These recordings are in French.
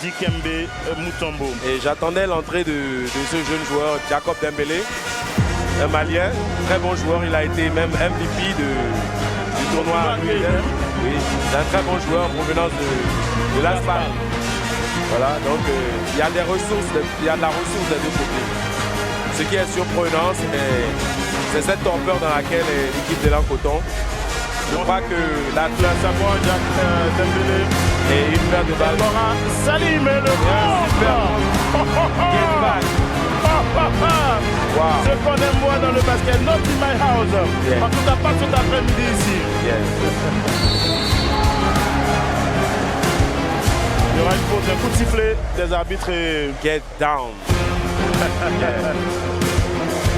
Dikembe Mutombo. Et j'attendais l'entrée de ce jeune joueur, Jacob Dembélé, un Malien, très bon joueur. Il a été même MVP du tournoi. Oui, c'est un très bon joueur en provenance de l'Espagne. Voilà, donc il y a des ressources, il y a de la ressource des deux côtés. Ce qui est surprenant, c'est cette torpeur dans laquelle l'équipe de l'Ancoton. Je crois que la Samoa Jacques Dembélé et une paire de balles. Salim et le Wow. Ce qu'on aime voir dans le basket, not in my house. Yeah. En tout cas, pas tout après-midi ici. Yes. Il y aura une pause, un coup de sifflet des arbitres et Get down.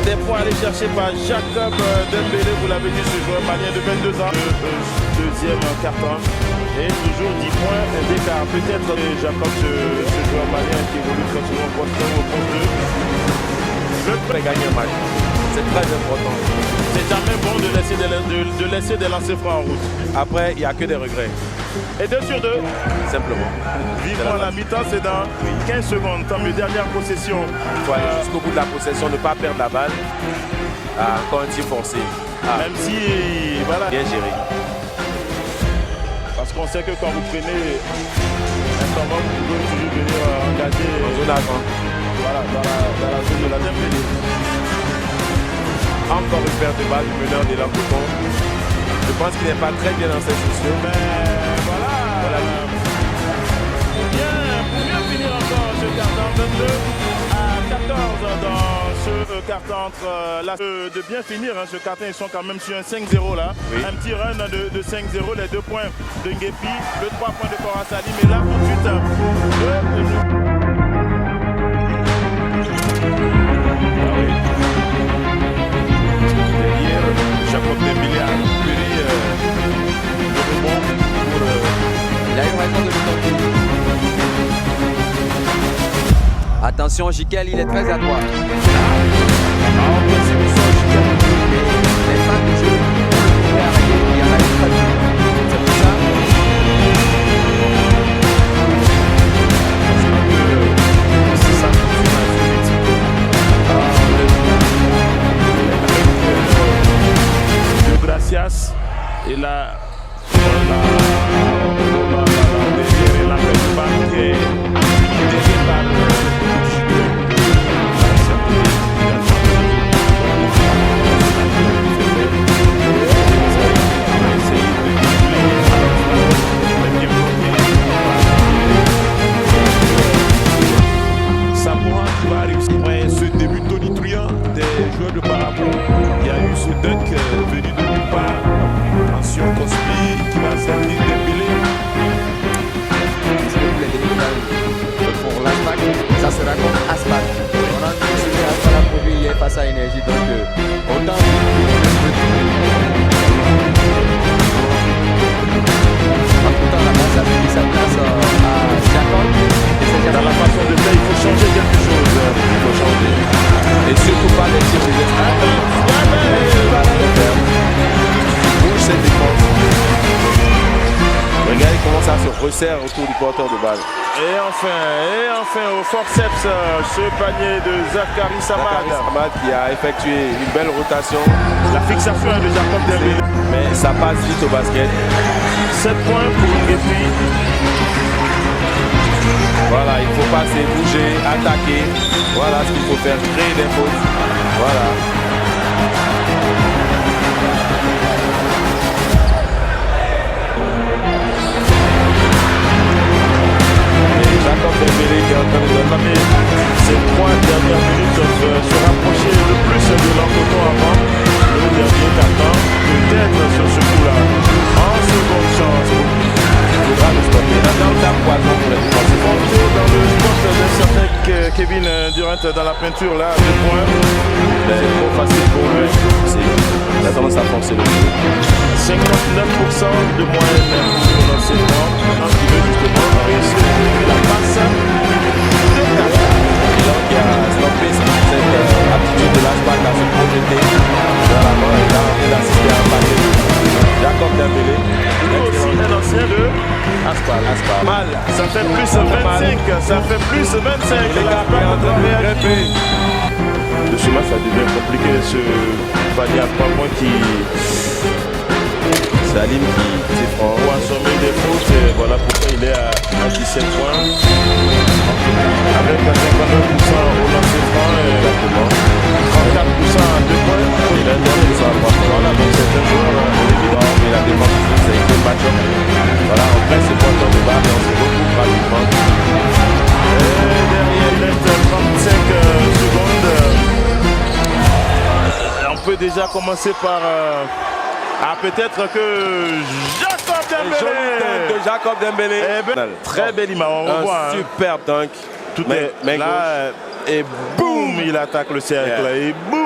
des points allés chercher par Jacob Dembélé, vous l'avez dit, ce joueur malien de 22 ans. Deuxième carton. Et toujours 10 points d'écart. Peut-être Jacob, ce joueur malien qui évolue très souvent au poste 1 ou au poste 2. Je peux gagner un match. C'est très important. C'est jamais bon de laisser des lancers francs en route. Après, il n'y a que des regrets. Et 2 sur 2. Simplement. Vivement la mi-temps, c'est dans 15 secondes. Comme une dernière possession. Il faut aller jusqu'au bout de la possession, ne pas perdre la balle. Encore un tir forcé. Même si, voilà. Bien géré. Parce qu'on sait que quand vous prenez un combat, vous pouvez toujours venir engager En zone avant. voilà, dans la zone de la Dembélé. Encore une paire de balles du meneur de l'Ancoton. Je pense qu'il n'est pas très bien dans cette situation. Mais voilà. Pour bien finir encore ce carton 22 à 14 dans ce carton de bien finir ce carton, ils sont quand même sur un 5-0 là. Oui. Un petit run de 5-0, les 2 points de Ngepi, le 3 points de Cora Salim. Et là tout de suite Jacob Dembélé a récupéré le rebond pour... Il a eu raison de le tenter. Attention, Jikel, il est très adroit. Les fans du jeu, il y en a une pas. C'est pour ça. C'est ça, de Gracias et la Samoa qui va réussir. Ouais, ce début tonitruant des joueurs de Parapon. Il y a eu ce dunk venu de nulle part. Attention, Cosby qui va servir Dembélé. Pour l'Aspac, ça sera comme Aspac. On a vu ce que Aspac a produit hier face à Énergie. Donc, autant en tout temps, la base a mis sa place à Jacob. Dans la façon de faire, il faut changer quelque chose. Il faut changer. Et surtout pas les tirs de bouge cette défense. Regardez comment ça se resserre autour du porteur de balle. Et enfin, au forceps, ce panier de Zachary Samad. Samad qui a effectué une belle rotation. La fixation de Jacob Dembélé. Mais ça passe vite au basket. 7 points pour Ngepi. Voilà, il faut passer, bouger, attaquer. Voilà ce qu'il faut faire, créer des fautes. Voilà. Et Jacob Dembélé qui est en train de réclamer Ces 3 dernières minutes se rapprocher le plus de l'Ancoton avant le dernier carton. Peut-être sur ce coup-là. En seconde chance. Il faudra le stopper. Dans le poison pour les défensifs. Dans le sport d'un certain Kevin Durant dans la peinture là, 2 points. C'est trop facile pour lui. Il a tendance à forcer le jeu. 59% de moyenne pour l'enseignement. Maintenant qui veut justement réussir la passe. Et donc il a stoppé cette aptitude de l'Aspac à se projeter vers l'avant. Il a envie d'assister à un panier. Jacob Dembélé. Aussi un ancien de Aspal. Mal. Ça fait plus 25 ça fait plus 25. L'écart est en train de grimper. De ce match, ça devient compliqué. Ce palier à 3 points qui. Salim qui s'effondre. Pour assommer des fautes, et voilà pourquoi il est à 17 points. Avec 59% au lancer franc, 34% à 2 points. Il a donné ça à moi. Voilà, donc c'est un joueur Évidemment, mais la défense, ça a été match-up. Voilà, on presse ses points dans le bas, mais on se retrouve rapidement. Et derrière net, 35 secondes. On peut déjà commencer par. Peut-être que Jacob Joli dunk Dembélé. de Jacob Dembélé. Très belle image, on revoit. Superbe dunk. Tout est là. Et boum, il attaque le cercle. Et boum.